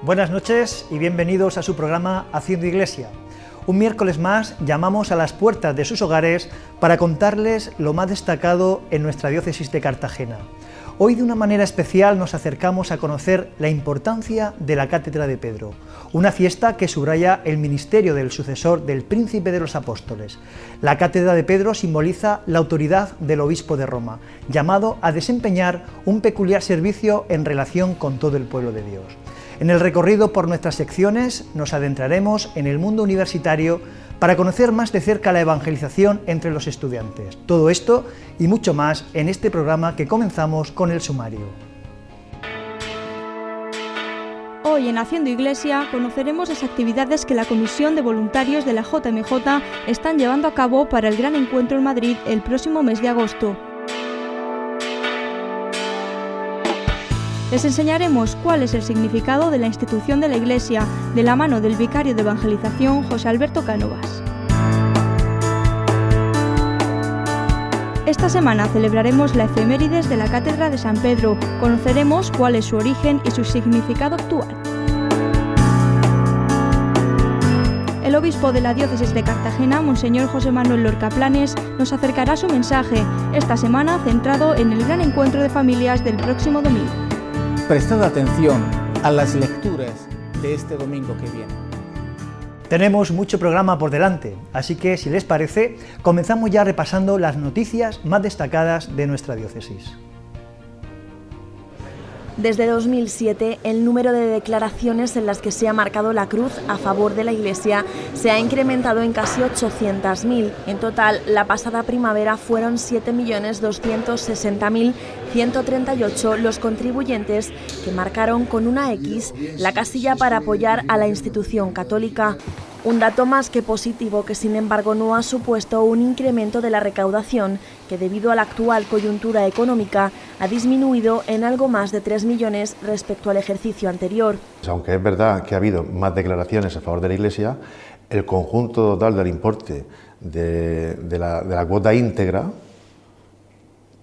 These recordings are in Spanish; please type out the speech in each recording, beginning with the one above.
Buenas noches y bienvenidos a su programa Haciendo Iglesia. Un miércoles más llamamos a las puertas de sus hogares para contarles lo más destacado en nuestra diócesis de Cartagena. Hoy de una manera especial nos acercamos a conocer la importancia de la Cátedra de Pedro, una fiesta que subraya el ministerio del sucesor del Príncipe de los Apóstoles. La Cátedra de Pedro simboliza la autoridad del obispo de Roma, llamado a desempeñar un peculiar servicio en relación con todo el pueblo de Dios. En el recorrido por nuestras secciones nos adentraremos en el mundo universitario para conocer más de cerca la evangelización entre los estudiantes. Todo esto y mucho más en este programa que comenzamos con el sumario. Hoy en Haciendo Iglesia conoceremos las actividades que la Comisión de Voluntarios de la JMJ están llevando a cabo para el gran encuentro en Madrid el próximo mes de agosto. Les enseñaremos cuál es el significado de la institución de la Iglesia, de la mano del vicario de evangelización José Alberto Cánovas. Esta semana celebraremos la efemérides de la Cátedra de San Pedro, conoceremos cuál es su origen y su significado actual. El obispo de la diócesis de Cartagena, Monseñor José Manuel Lorca Planes, nos acercará su mensaje, esta semana centrado en el gran encuentro de familias del próximo domingo. Prestad atención a las lecturas de este domingo que viene. Tenemos mucho programa por delante, así que si les parece, comenzamos ya repasando las noticias más destacadas de nuestra diócesis. Desde 2007, el número de declaraciones en las que se ha marcado la cruz a favor de la Iglesia se ha incrementado en casi 800.000. En total, la pasada primavera fueron 7.260.138 los contribuyentes que marcaron con una X la casilla para apoyar a la institución católica. Un dato más que positivo que, sin embargo, no ha supuesto un incremento de la recaudación que, debido a la actual coyuntura económica, ha disminuido en algo más de 3 millones respecto al ejercicio anterior. Aunque es verdad que ha habido más declaraciones a favor de la Iglesia, el conjunto total del importe de la cuota íntegra,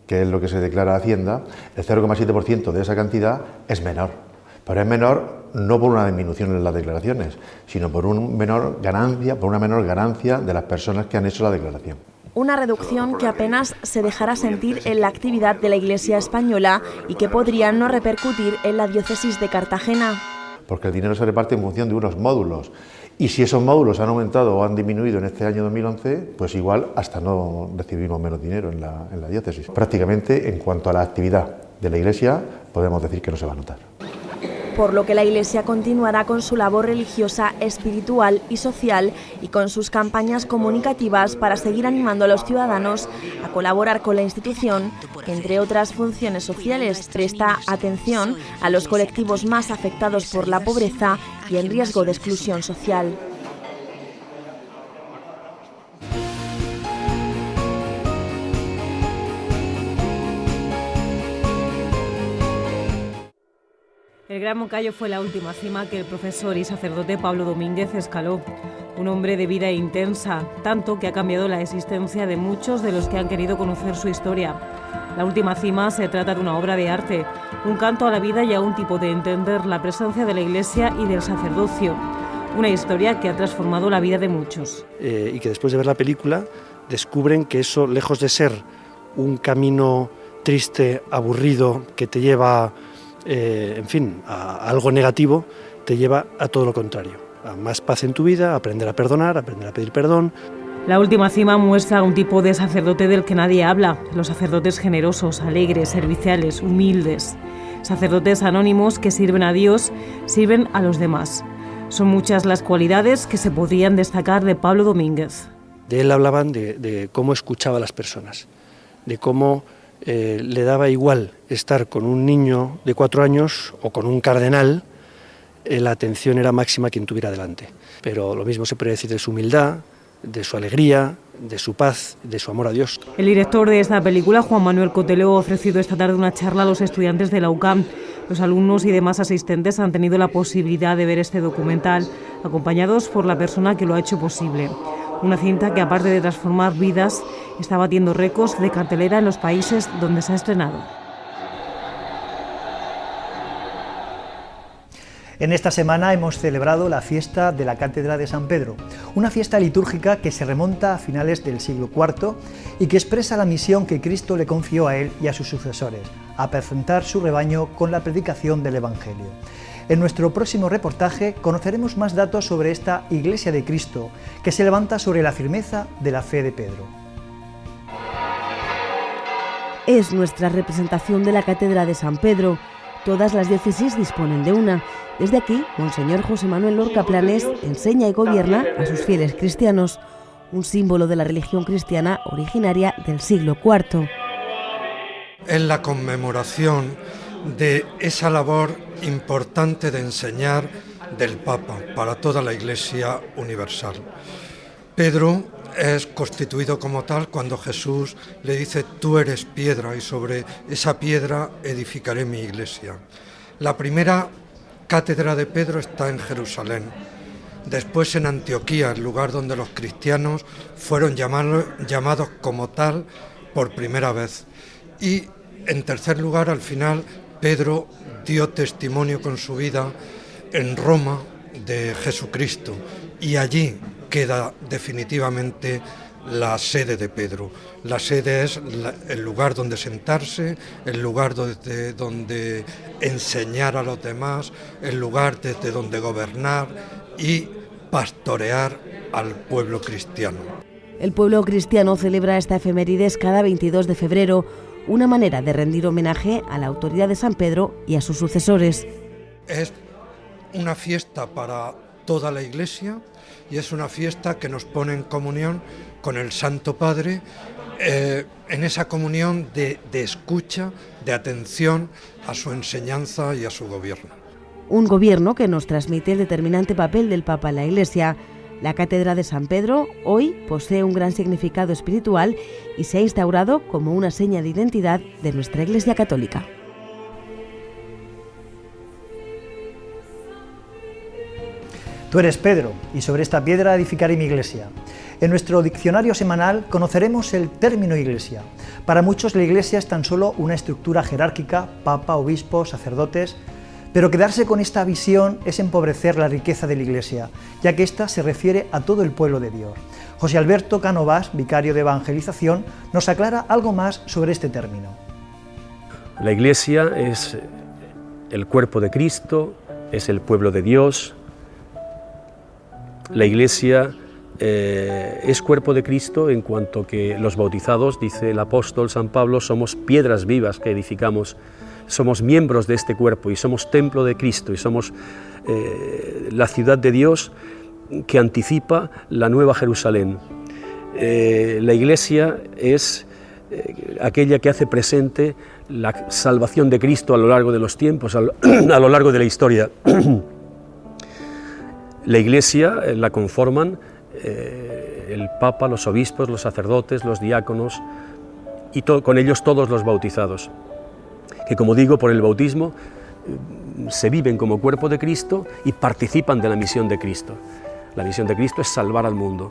que es lo que se declara a Hacienda, el 0,7% de esa cantidad es menor. Pero es menor no por una disminución en las declaraciones, sino por una menor ganancia de las personas que han hecho la declaración. Una reducción que apenas se dejará sentir en la actividad de la Iglesia española y que podría no repercutir en la diócesis de Cartagena. Porque el dinero se reparte en función de unos módulos, y si esos módulos han aumentado o han disminuido en este año 2011, pues igual hasta no recibimos menos dinero en la diócesis. Prácticamente, en cuanto a la actividad de la Iglesia, podemos decir que no se va a notar. Por lo que la Iglesia continuará con su labor religiosa, espiritual y social y con sus campañas comunicativas para seguir animando a los ciudadanos a colaborar con la institución, que entre otras funciones sociales presta atención a los colectivos más afectados por la pobreza y en riesgo de exclusión social. El Gran Moncayo fue la última cima que el profesor y sacerdote Pablo Domínguez escaló. Un hombre de vida intensa, tanto que ha cambiado la existencia de muchos de los que han querido conocer su historia. La última cima se trata de una obra de arte, un canto a la vida y a un tipo de entender la presencia de la Iglesia y del sacerdocio. Una historia que ha transformado la vida de muchos. Y que después de ver la película descubren que eso, lejos de ser un camino triste, aburrido, que te lleva a algo negativo, te lleva a todo lo contrario, a más paz en tu vida, a aprender a perdonar, a aprender a pedir perdón. La última cima muestra un tipo de sacerdote del que nadie habla, los sacerdotes generosos, alegres, serviciales, humildes, sacerdotes anónimos que sirven a Dios, sirven a los demás. Son muchas las cualidades que se podrían destacar de Pablo Domínguez. De él hablaban de cómo escuchaba a las personas, de cómo le daba igual estar con un niño de 4 años o con un cardenal, la atención era máxima quien tuviera delante. Pero lo mismo se puede decir de su humildad, de su alegría, de su paz, de su amor a Dios. El director de esta película, Juan Manuel Cotelo, ha ofrecido esta tarde una charla a los estudiantes de la UCAM. Los alumnos y demás asistentes han tenido la posibilidad de ver este documental, acompañados por la persona que lo ha hecho posible. Una cinta que, aparte de transformar vidas, está batiendo récords de cartelera en los países donde se ha estrenado. En esta semana hemos celebrado la fiesta de la Cátedra de San Pedro, una fiesta litúrgica que se remonta a finales del siglo IV y que expresa la misión que Cristo le confió a él y a sus sucesores, apacentar su rebaño con la predicación del Evangelio. En nuestro próximo reportaje conoceremos más datos sobre esta Iglesia de Cristo, que se levanta sobre la firmeza de la fe de Pedro. Es nuestra representación de la Cátedra de San Pedro. Todas las diócesis disponen de una. Desde aquí, Monseñor José Manuel Lorca Planes enseña y gobierna a sus fieles cristianos, un símbolo de la religión cristiana originaria del siglo IV. Es la conmemoración de esa labor importante de enseñar del Papa para toda la Iglesia universal. Pedro es constituido como tal cuando Jesús le dice: tú eres piedra y sobre esa piedra edificaré mi iglesia. La primera cátedra de Pedro está en Jerusalén, después en Antioquía, el lugar donde los cristianos fueron llamados como tal por primera vez. Y en tercer lugar, al final, Pedro dio testimonio con su vida en Roma de Jesucristo, y allí queda definitivamente la sede de Pedro. La sede es el lugar donde sentarse, el lugar desde donde enseñar a los demás, el lugar desde donde gobernar y pastorear al pueblo cristiano. El pueblo cristiano celebra esta efemérides cada 22 de febrero, una manera de rendir homenaje a la autoridad de San Pedro y a sus sucesores. Es una fiesta para toda la Iglesia y es una fiesta que nos pone en comunión con el Santo Padre, en esa comunión de escucha, de atención a su enseñanza y a su gobierno. Un gobierno que nos transmite el determinante papel del Papa en la Iglesia. La Cátedra de San Pedro hoy posee un gran significado espiritual y se ha instaurado como una seña de identidad de nuestra Iglesia Católica. Tú eres Pedro, y sobre esta piedra edificaré mi iglesia. En nuestro diccionario semanal conoceremos el término iglesia. Para muchos la iglesia es tan solo una estructura jerárquica, papa, obispo, sacerdotes, pero quedarse con esta visión es empobrecer la riqueza de la iglesia, ya que ésta se refiere a todo el pueblo de Dios. José Alberto Cánovas, vicario de evangelización, nos aclara algo más sobre este término. La iglesia es el cuerpo de Cristo, es el pueblo de Dios. La Iglesia es cuerpo de Cristo en cuanto que los bautizados, dice el apóstol San Pablo, somos piedras vivas que edificamos, somos miembros de este cuerpo y somos templo de Cristo y somos la ciudad de Dios que anticipa la nueva Jerusalén. La Iglesia es aquella que hace presente la salvación de Cristo a lo largo de los tiempos, a lo largo de la historia. La Iglesia la conforman el Papa, los obispos, los sacerdotes, los diáconos y con ellos todos los bautizados, que, como digo, por el bautismo se viven como cuerpo de Cristo y participan de la misión de Cristo. La misión de Cristo es salvar al mundo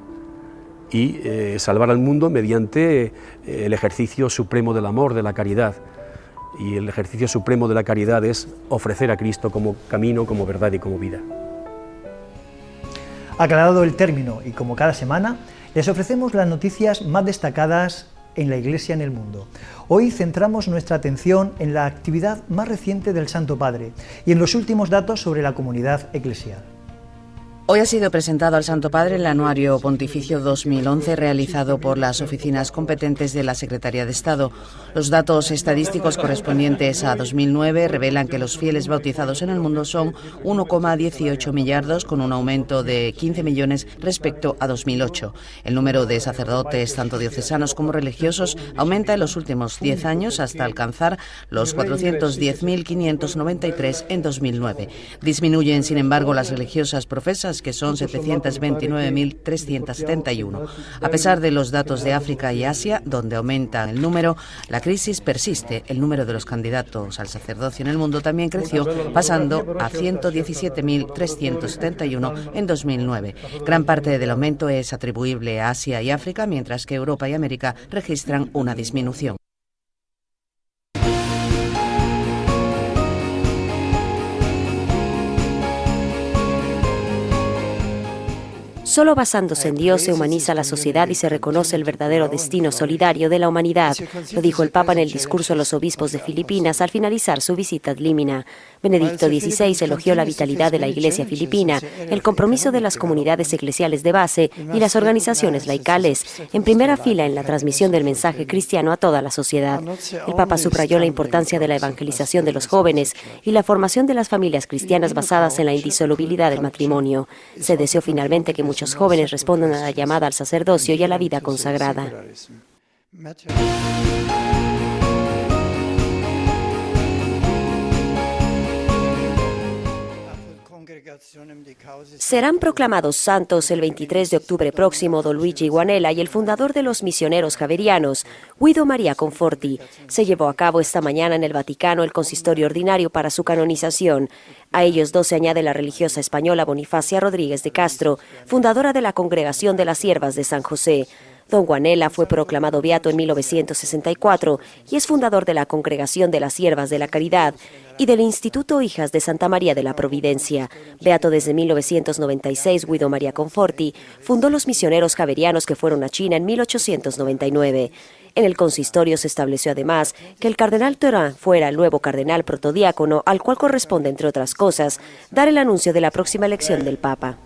y salvar al mundo mediante el ejercicio supremo del amor, de la caridad. Y el ejercicio supremo de la caridad es ofrecer a Cristo como camino, como verdad y como vida. Aclarado el término y como cada semana, les ofrecemos las noticias más destacadas en la Iglesia en el mundo. Hoy centramos nuestra atención en la actividad más reciente del Santo Padre y en los últimos datos sobre la comunidad eclesial. Hoy ha sido presentado al Santo Padre el Anuario Pontificio 2011 realizado por las oficinas competentes de la Secretaría de Estado. Los datos estadísticos correspondientes a 2009 revelan que los fieles bautizados en el mundo son 1,18 millardos, con un aumento de 15 millones respecto a 2008. El número de sacerdotes, tanto diocesanos como religiosos, aumenta en los últimos 10 años hasta alcanzar los 410.593 en 2009. Disminuyen, sin embargo, las religiosas profesas, que son 729.371. A pesar de los datos de África y Asia, donde aumenta el número, la crisis persiste. El número de los candidatos al sacerdocio en el mundo también creció, pasando a 117.371 en 2009. Gran parte del aumento es atribuible a Asia y África, mientras que Europa y América registran una disminución. Solo basándose en Dios se humaniza la sociedad y se reconoce el verdadero destino solidario de la humanidad, lo dijo el Papa en el discurso a los obispos de Filipinas al finalizar su visita ad limina. Benedicto XVI elogió la vitalidad de la Iglesia filipina, el compromiso de las comunidades eclesiales de base y las organizaciones laicales, en primera fila en la transmisión del mensaje cristiano a toda la sociedad. El Papa subrayó la importancia de la evangelización de los jóvenes y la formación de las familias cristianas basadas en la indisolubilidad del matrimonio. Se deseó finalmente que muchos jóvenes respondan a la llamada al sacerdocio y a la vida consagrada. Serán proclamados santos el 23 de octubre próximo don Luigi Guanella y el fundador de los misioneros javerianos, Guido Maria Conforti. Se llevó a cabo esta mañana en el Vaticano el consistorio ordinario para su canonización. A ellos dos se añade la religiosa española Bonifacia Rodríguez de Castro, fundadora de la Congregación de las Siervas de San José. Don Guanella fue proclamado beato en 1964 y es fundador de la Congregación de las Siervas de la Caridad y del Instituto Hijas de Santa María de la Providencia. Beato desde 1996, Guido Maria Conforti fundó los misioneros javerianos que fueron a China en 1899. En el consistorio se estableció además que el cardenal Thérain fuera el nuevo cardenal protodiácono, al cual corresponde, entre otras cosas, dar el anuncio de la próxima elección del Papa.